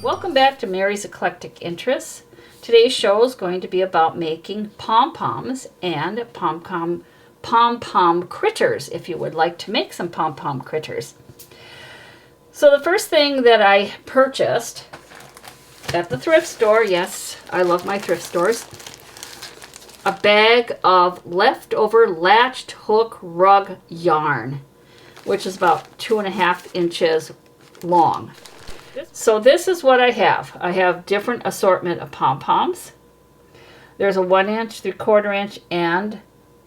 Welcome back to Mary's Eclectic Interests. Today's show is going to be about making pom-poms and pom-pom critters, if you would like to make some pom-pom critters. So the first thing that I purchased at the thrift store, yes, I love my thrift stores, a bag of leftover Latch Hook Rug yarn, which is about 2.5 inches long. So this is what I have. I have different assortment of pom-poms. There's a 1 inch, 3/4 inch, and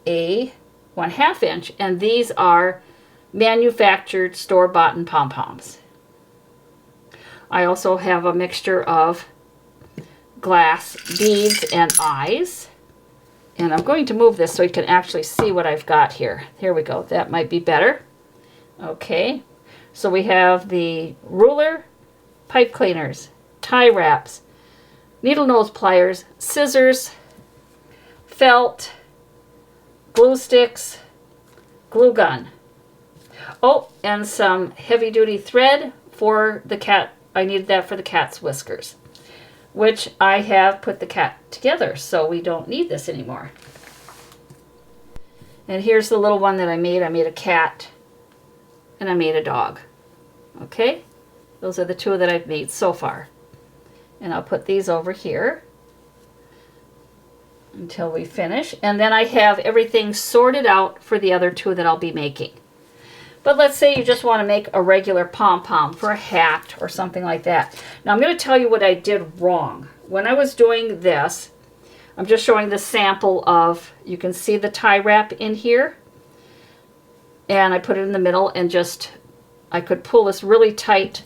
a 1/2 inch, and these are manufactured store-bought pom-poms. I also have a mixture of glass beads and eyes. And I'm going to move this so you can actually see what I've got here. Here we go. That might be better. Okay. So we have the ruler, pipe cleaners, tie wraps, needle nose pliers, scissors, felt, glue sticks, glue gun. Oh, and some heavy duty thread for the cat. I needed that for the cat's whiskers, which I have put the cat together, so we don't need this anymore. And here's the little one that I made. I made a cat and I made a dog. Okay, those are the two that I've made so far. And I'll put these over here until we finish. And then I have everything sorted out for the other two that I'll be making. But let's say you just want to make a regular pom-pom for a hat or something like that. Now I'm going to tell you what I did wrong. When I was doing this, I'm just showing the sample of, you can see the tie wrap in here. And I put it in the middle and just, I could pull this really tight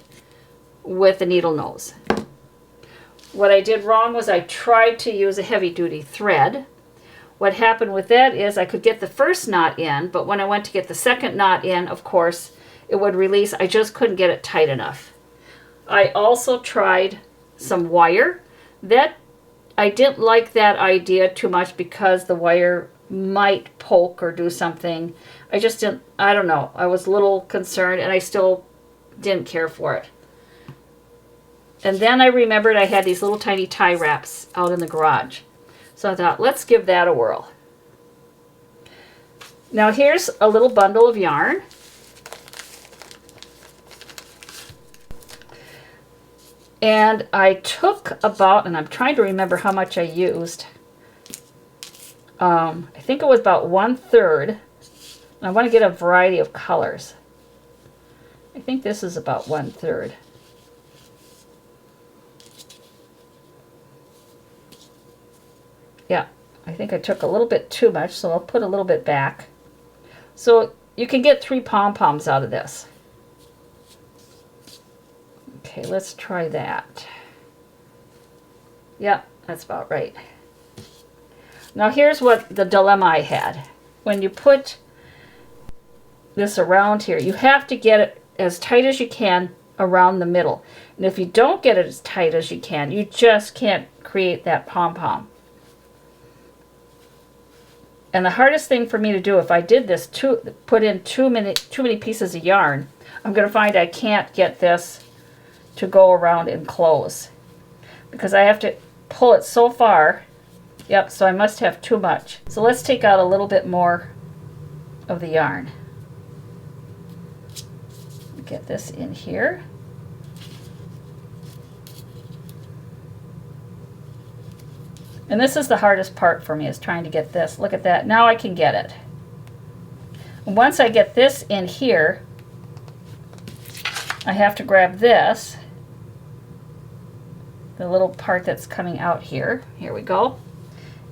with the needle nose. What I did wrong was I tried to use a heavy duty thread. What happened with that is I could get the first knot in, but when I went to get the second knot in, of course, it would release. I just couldn't get it tight enough. I also tried some wire. That I didn't like that idea too much because the wire might poke or do something. I just didn't, I don't know. I was a little concerned and I still didn't care for it. And then I remembered I had these little tiny tie wraps out in the garage. So I thought, let's give that a whirl. Now here's a little bundle of yarn. And I took about, and I'm trying to remember how much I used. I think it was about 1/3. And I want to get a variety of colors. I think this is about 1/3. Yeah, I think I took a little bit too much, so I'll put a little bit back. So you can get 3 pom-poms out of this. Okay, let's try that. Yeah, that's about right. Now here's what the dilemma I had. When you put this around here, you have to get it as tight as you can around the middle. And if you don't get it as tight as you can, you just can't create that pom-pom. And the hardest thing for me to do, if I did this, put in too many pieces of yarn, I'm going to find I can't get this to go around and close. Because I have to pull it so far. Yep, so I must have too much. So let's take out a little bit more of the yarn. Get this in here. And this is the hardest part for me, is trying to get this. Look at that. Now I can get it. And once I get this in here, I have to grab this, the little part that's coming out here. Here we go.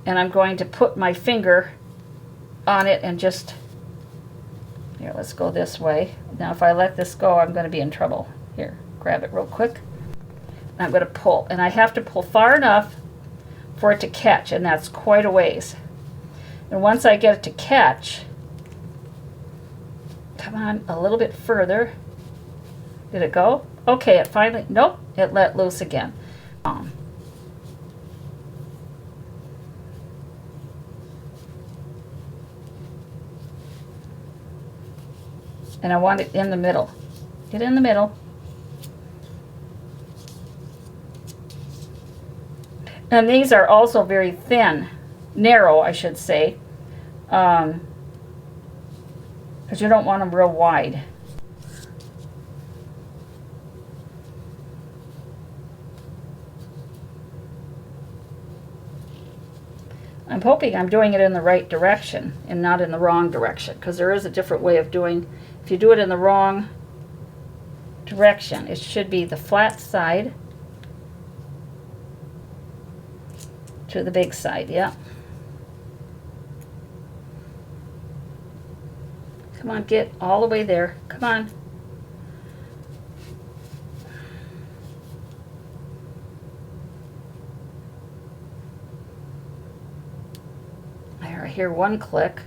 And I'm going to put my finger on it and just, here, let's go this way. Now if I let this go, I'm going to be in trouble. Here, grab it real quick. I'm going to pull. And I have to pull far enough for it to catch, and that's quite a ways. And once I get it to catch, come on, a little bit further. Did it go? Okay, it finally, nope, it let loose again. And I want it in the middle. Get in the middle. And these are also very thin, narrow, I should say, because you don't want them real wide. I'm hoping I'm doing it in the right direction and not in the wrong direction, because there is a different way of doing. If you do it in the wrong direction, it should be the flat side to the big side. Yeah. Come on, get all the way there. Come on. There, I hear one click.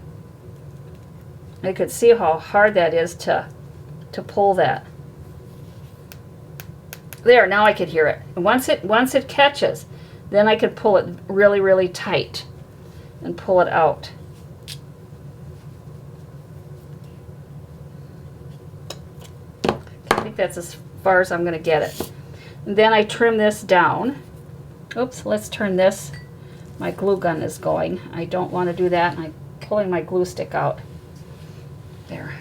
I could see how hard that is to pull that. There, now I could hear it. And once it catches, then I could pull it really, really tight and pull it out. I think that's as far as I'm going to get it. And then I trim this down. Oops, let's turn this. My glue gun is going. I don't want to do that, and I'm pulling my glue stick out. There.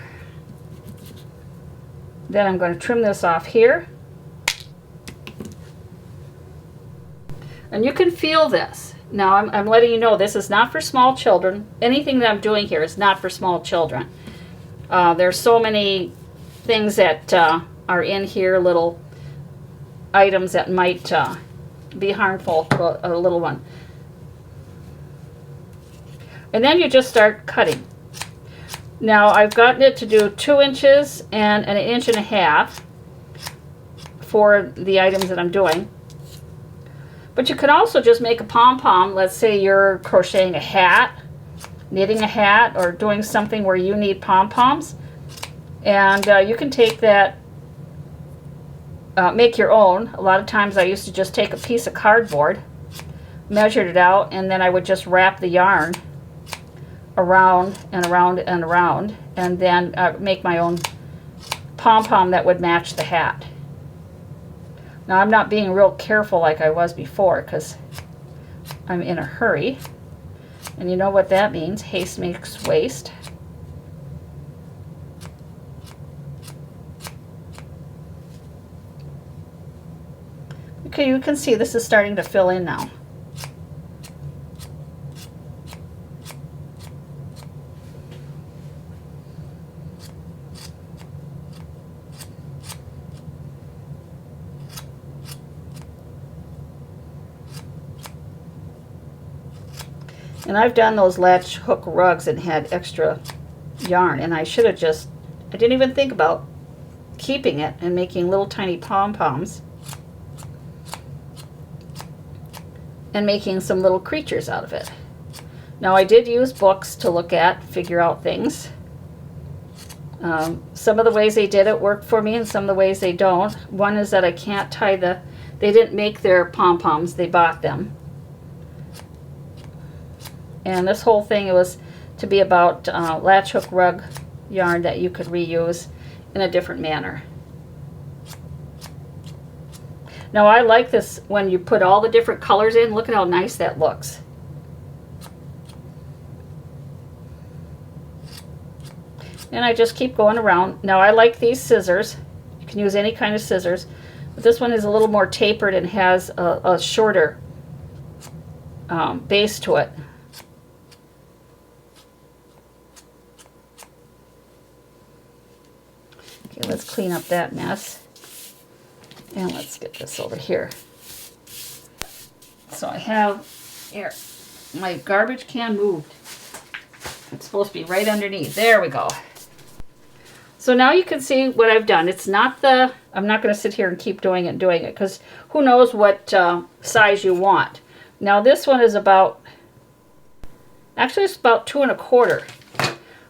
Then I'm going to trim this off here. And you can feel this. Now I'm letting you know this is not for small children. Anything that I'm doing here is not for small children. There's so many things that are in here, little items that might be harmful to a little one. And then you just start cutting. Now I've gotten it to do 2 inches and an inch and a half for the items that I'm doing. But you could also just make a pom-pom. Let's say you're crocheting a hat, knitting a hat, or doing something where you need pom-poms. And you can take that, make your own. A lot of times I used to just take a piece of cardboard, measured it out, and then I would just wrap the yarn around and around and around, and then make my own pom-pom that would match the hat. Now I'm not being real careful like I was before because I'm in a hurry, and you know what that means. Haste makes waste. Okay, you can see this is starting to fill in now. And I've done those Latch Hook Rugs and had extra yarn, and I should have just, I didn't even think about keeping it and making little tiny pom-poms and making some little creatures out of it. Now I did use books to look at, figure out things. Some of the ways they did it worked for me, and some of the ways they don't. One is that I can't tie they didn't make their pom-poms, they bought them. And this whole thing, it was to be about Latch Hook Rug yarn that you could reuse in a different manner. Now I like this when you put all the different colors in. Look at how nice that looks. And I just keep going around. Now I like these scissors. You can use any kind of scissors. But this one is a little more tapered and has a shorter base to it. Okay, let's clean up that mess. And let's get this over here. So I have, here, my garbage can moved. It's supposed to be right underneath. There we go. So now you can see what I've done. It's not I'm not going to sit here and keep doing it, because who knows what size you want. Now this one is about, actually it's about 2 1/4.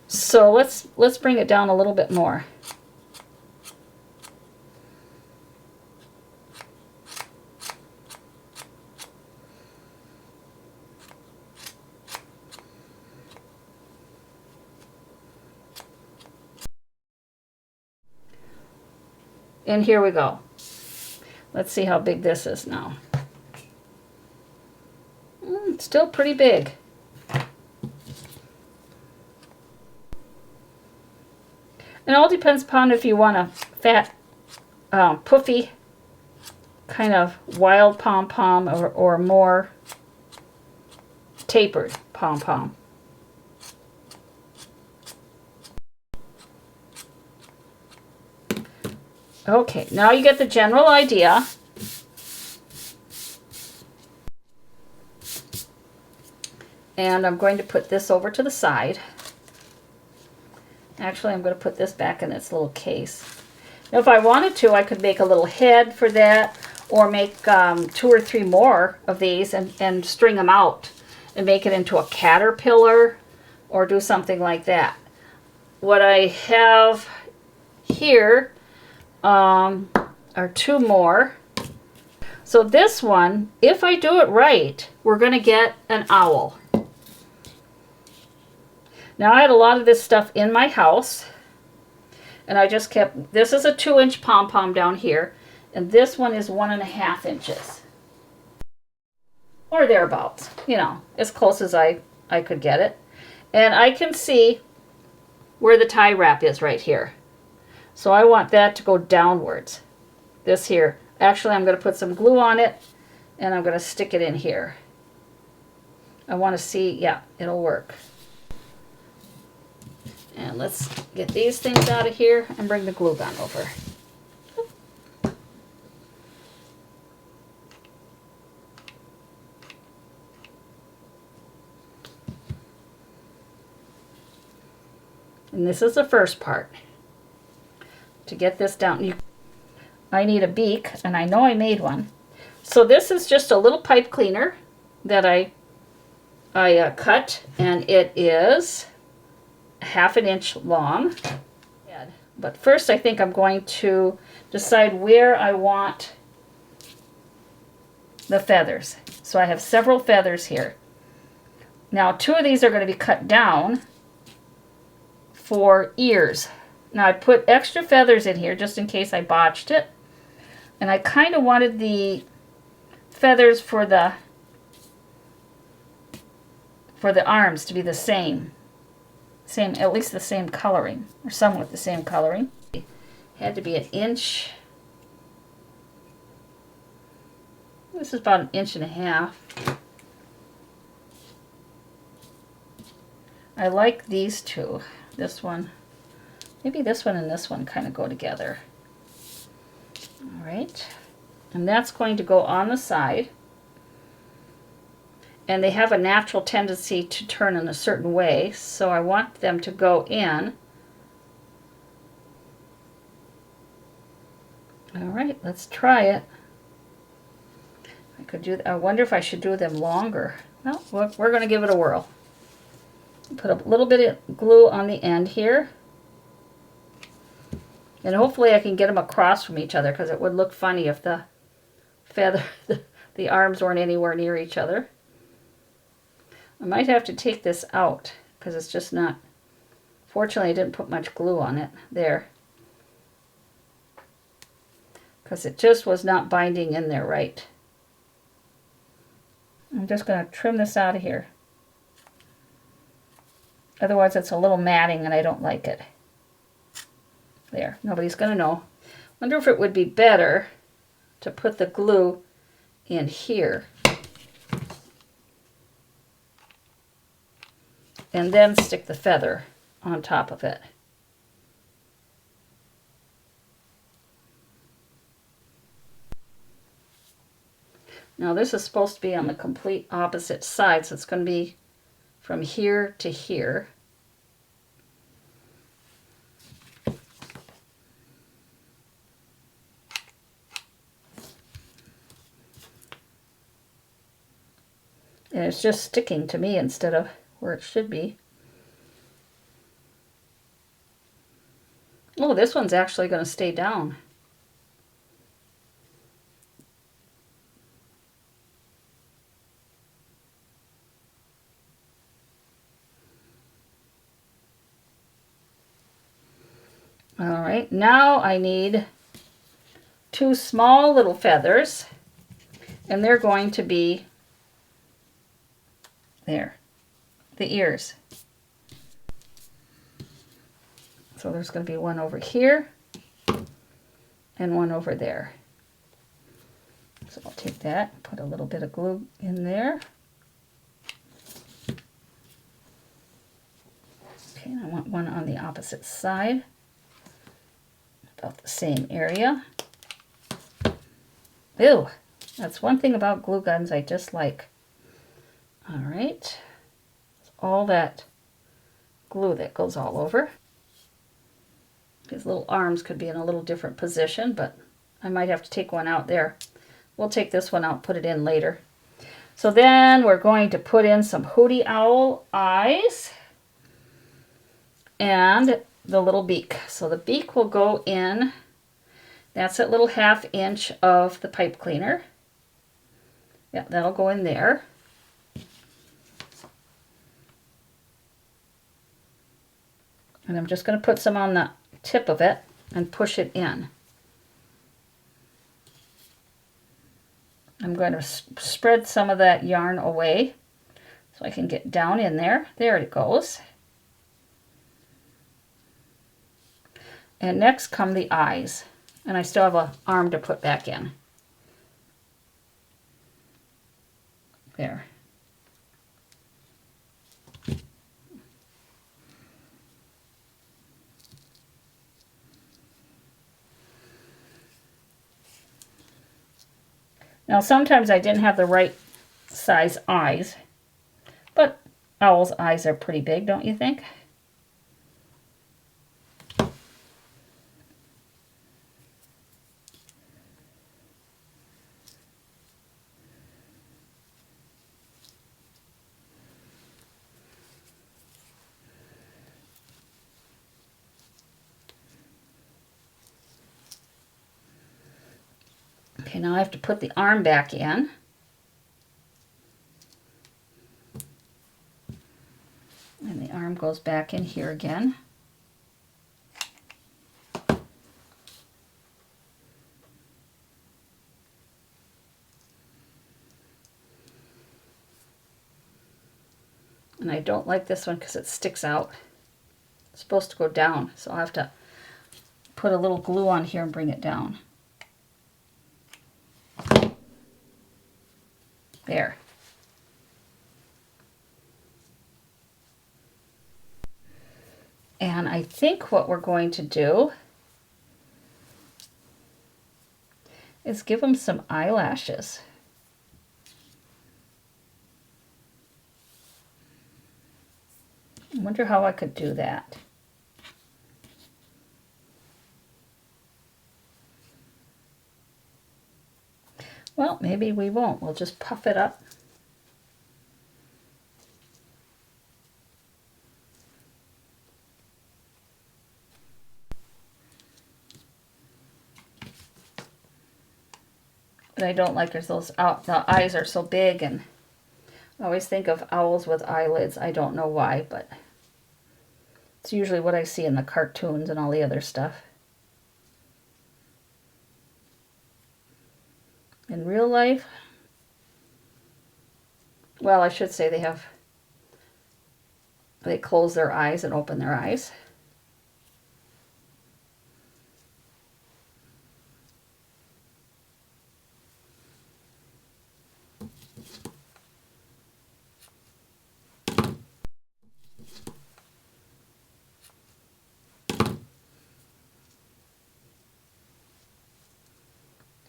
So let's bring it down a little bit more. And here we go. Let's see how big this is now. Still pretty big. It all depends upon if you want a fat, puffy, kind of wild pom-pom or more tapered pom-pom. Okay, now you get the general idea. And I'm going to put this over to the side. Actually, I'm going to put this back in its little case. Now, if I wanted to, I could make a little head for that, or make 2 or 3 more of these and string them out and make it into a caterpillar or do something like that. What I have here are 2 more. So this one, if I do it right, we're going to get an owl. Now I had a lot of this stuff in my house, and I just kept, this is a 2-inch pom-pom down here, and this one is 1.5 inches. Or thereabouts, you know, as close as I could get it. And I can see where the tie wrap is right here. So I want that to go downwards. This here. Actually, I'm going to put some glue on it, and I'm going to stick it in here. I want to see, yeah, it'll work. And let's get these things out of here and bring the glue gun over. And this is the first part. To get this down, I need a beak, and I know I made one. So this is just a little pipe cleaner that I cut, and it is 1/2 inch long. But first I think I'm going to decide where I want the feathers. So I have several feathers here. Now 2 of these are going to be cut down for ears. Now I put extra feathers in here just in case I botched it. And I kind of wanted the feathers for the arms to be the same. At least the same coloring, or somewhat the same coloring. It had to be 1 inch. This is about 1.5 inches. I like these 2. This one, maybe this one and this one kind of go together. All right, and that's going to go on the side. And they have a natural tendency to turn in a certain way, so I want them to go in. All right, let's try it. I could do. I wonder if I should do them longer. No, we're going to give it a whirl. Put a little bit of glue on the end here, and hopefully I can get them across from each other, because it would look funny if the the arms weren't anywhere near each other. I might have to take this out because it's just not, fortunately I didn't put much glue on it there, because it just was not binding in there right. I'm just going to trim this out of here. Otherwise it's a little matting and I don't like it. There, nobody's going to know. Wonder if it would be better to put the glue in here and then stick the feather on top of it. Now this is supposed to be on the complete opposite side, so it's going to be from here to here. And it's just sticking to me instead of where it should be. Oh, this one's actually going to stay down. All right, now I need 2 small little feathers, and they're going to be There, the ears. So there's going to be one over here and one over there. So I'll take that, put a little bit of glue in there. Okay, and I want one on the opposite side, about the same area. Ew, that's one thing about glue guns I dislike. All right, all that glue that goes all over. His little arms could be in a little different position, but I might have to take one out there. We'll take this one out, put it in later. So then we're going to put in some hooty owl eyes and the little beak. So the beak will go in, that's that little 1/2 inch of the pipe cleaner. Yeah, that'll go in there. And I'm just going to put some on the tip of it and push it in. I'm going to spread some of that yarn away so I can get down in there. There it goes. And next come the eyes. And I still have an arm to put back in. There. Now sometimes I didn't have the right size eyes, but owl's eyes are pretty big, don't you think? Okay, now I have to put the arm back in. And the arm goes back in here again. And I don't like this one because it sticks out. It's supposed to go down, so I'll have to put a little glue on here and bring it down. There. And I think what we're going to do is give them some eyelashes. I wonder how I could do that. Well, maybe we won't. We'll just puff it up. But I don't like is those the eyes are so big, and I always think of owls with eyelids. I don't know why, but it's usually what I see in the cartoons and all the other stuff. In real life, well, I should say they close their eyes and open their eyes.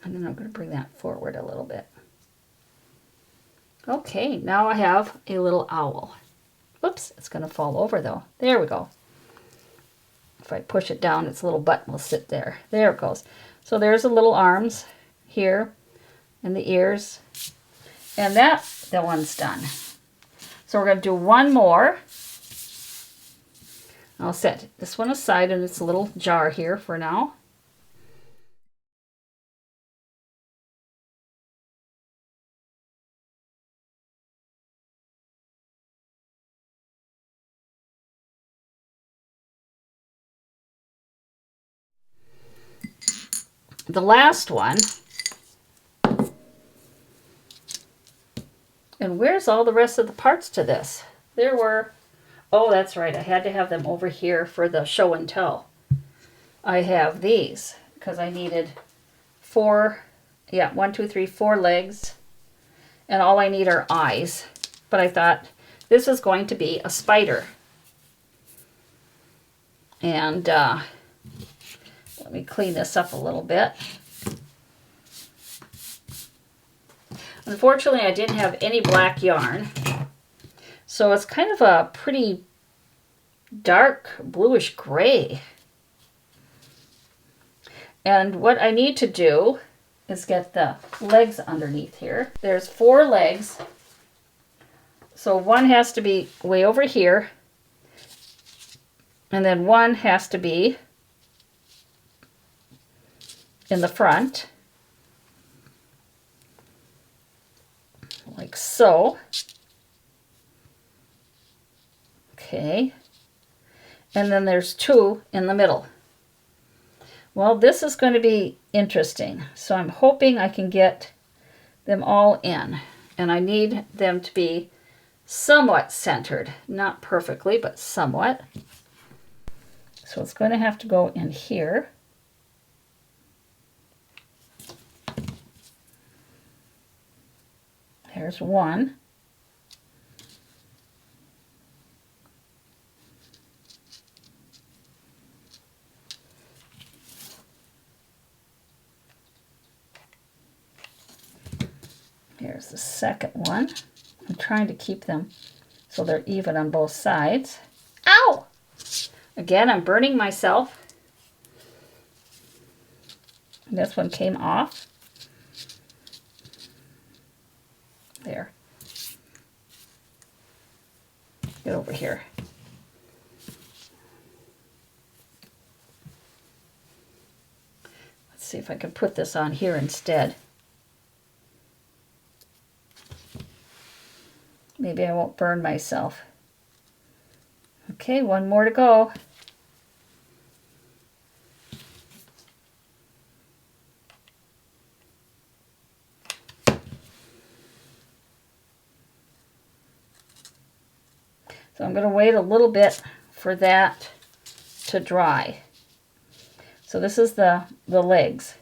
And then I'm going to bring that forward a little bit. Okay, now I have a little owl. Oops, it's going to fall over though. There we go. If I push it down, its little butt will sit there. There it goes. So there's the little arms here and the ears. And that one's done. So we're going to do one more. I'll set this one aside in its little jar here for now. The last one, and And where's all the rest of the parts to this? There were, oh, that's right. I had to have them over here for the show and tell. I have these because I needed 4, yeah, 1, 2, 3, 4 legs. And all I need are eyes. But I thought this is going to be a spider. And let me clean this up a little bit. Unfortunately, I didn't have any black yarn. So it's kind of a pretty dark bluish gray. And what I need to do is get the legs underneath here. There's 4 legs. So one has to be way over here. And then one has to be in the front. Like so. Okay. And then there's 2 in the middle. Well, this is going to be interesting. So I'm hoping I can get them all in. And I need them to be somewhat centered. Not perfectly, but somewhat. So it's going to have to go in here. There's one. Here's the second one. I'm trying to keep them so they're even on both sides. Ow! Again, I'm burning myself. This one came off. There. Get over here. Let's see if I can put this on here instead. Maybe I won't burn myself. Okay, one more to go. So I'm going to wait a little bit for that to dry. So this is the legs.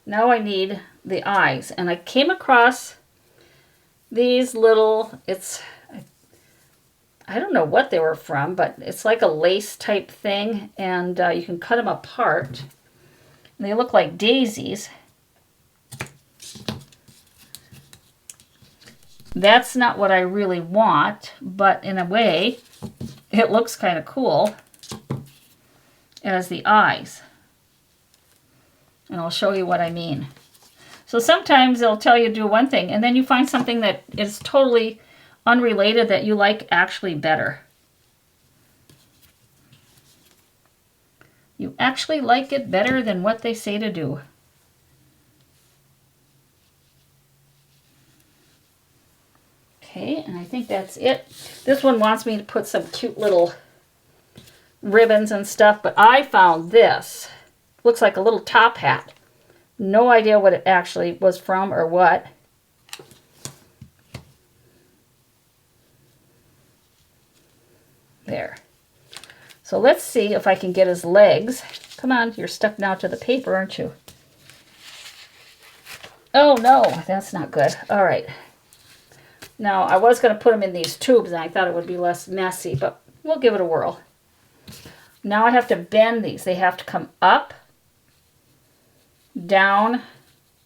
Now I need the eyes, and I came across these little, I don't know what they were from, but it's like a lace type thing, and you can cut them apart. And they look like daisies. That's not what I really want, but in a way, it looks kind of cool as the eyes. And I'll show you what I mean. So sometimes they'll tell you to do one thing, and then you find something that is totally unrelated that you like actually better. You actually like it better than what they say to do. Okay, and I think that's it. This one wants me to put some cute little ribbons and stuff, but I found this. Looks like a little top hat. No idea what it actually was from or what. There. So let's see if I can get his legs. Come on, you're stuck now to the paper, aren't you? Oh no, that's not good. All right. Now, I was going to put them in these tubes, and I thought it would be less messy, but we'll give it a whirl. Now I have to bend these. They have to come up, down,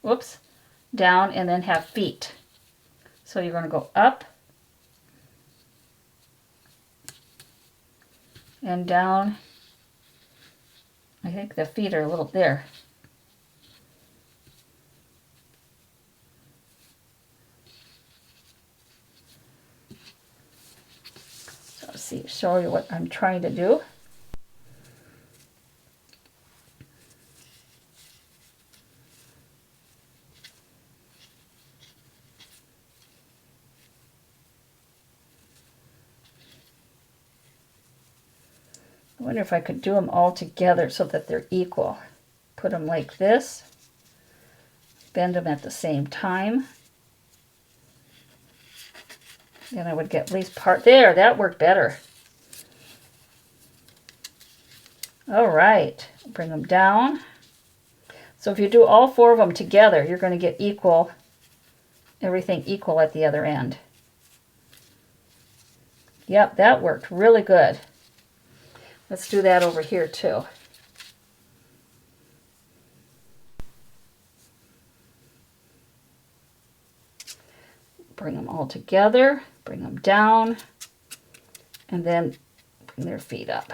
whoops, down, and then have feet. So you're going to go up and down. I think the feet are a little there. See, show you what I'm trying to do. I wonder if I could do them all together so that they're equal. Put them like this, bend them at the same time. Then I would get at least part there. That worked better. All right, bring them down. So if you do all 4 of them together, you're going to get equal, everything equal at the other end. Yep, that worked really good. Let's do that over here too. Bring them all together, bring them down, and then bring their feet up.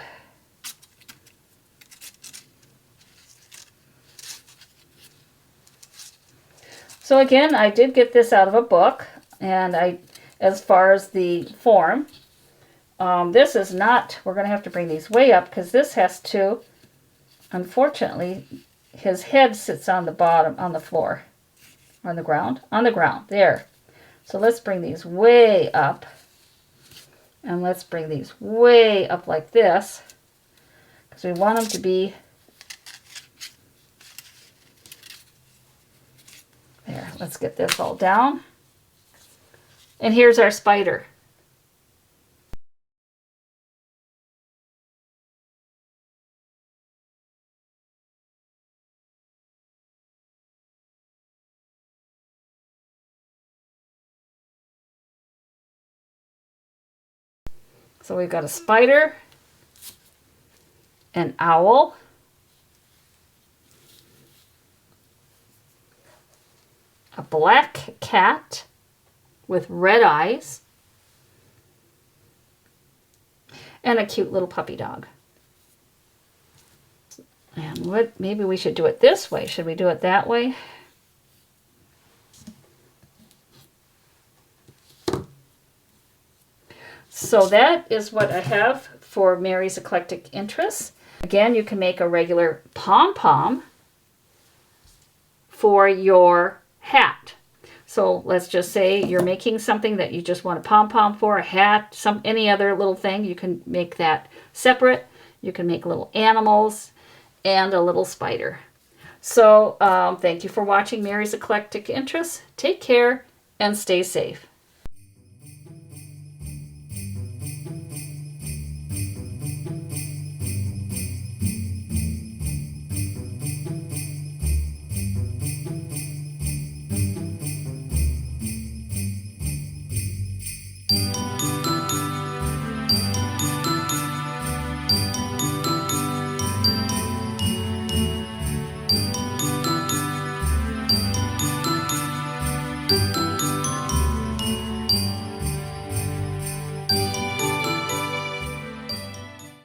So again, I did get this out of a book, and as far as the form, this is not, we're going to have to bring these way up because this has to, unfortunately, his head sits on the bottom, on the floor, on the ground, there. So let's bring these way up, and let's bring these way up like this, because we want them to be there. Let's get this all down. And here's our spider. So we've got a spider, an owl, a black cat with red eyes, and a cute little puppy dog. And maybe we should do it this way. Should we do it that way? So that is what I have for Mary's Eclectic Interests. Again, you can make a regular pom-pom for your hat. So let's just say you're making something that you just want a pom-pom for, a hat, any other little thing. You can make that separate. You can make little animals and a little spider. So thank you for watching Mary's Eclectic Interests. Take care and stay safe.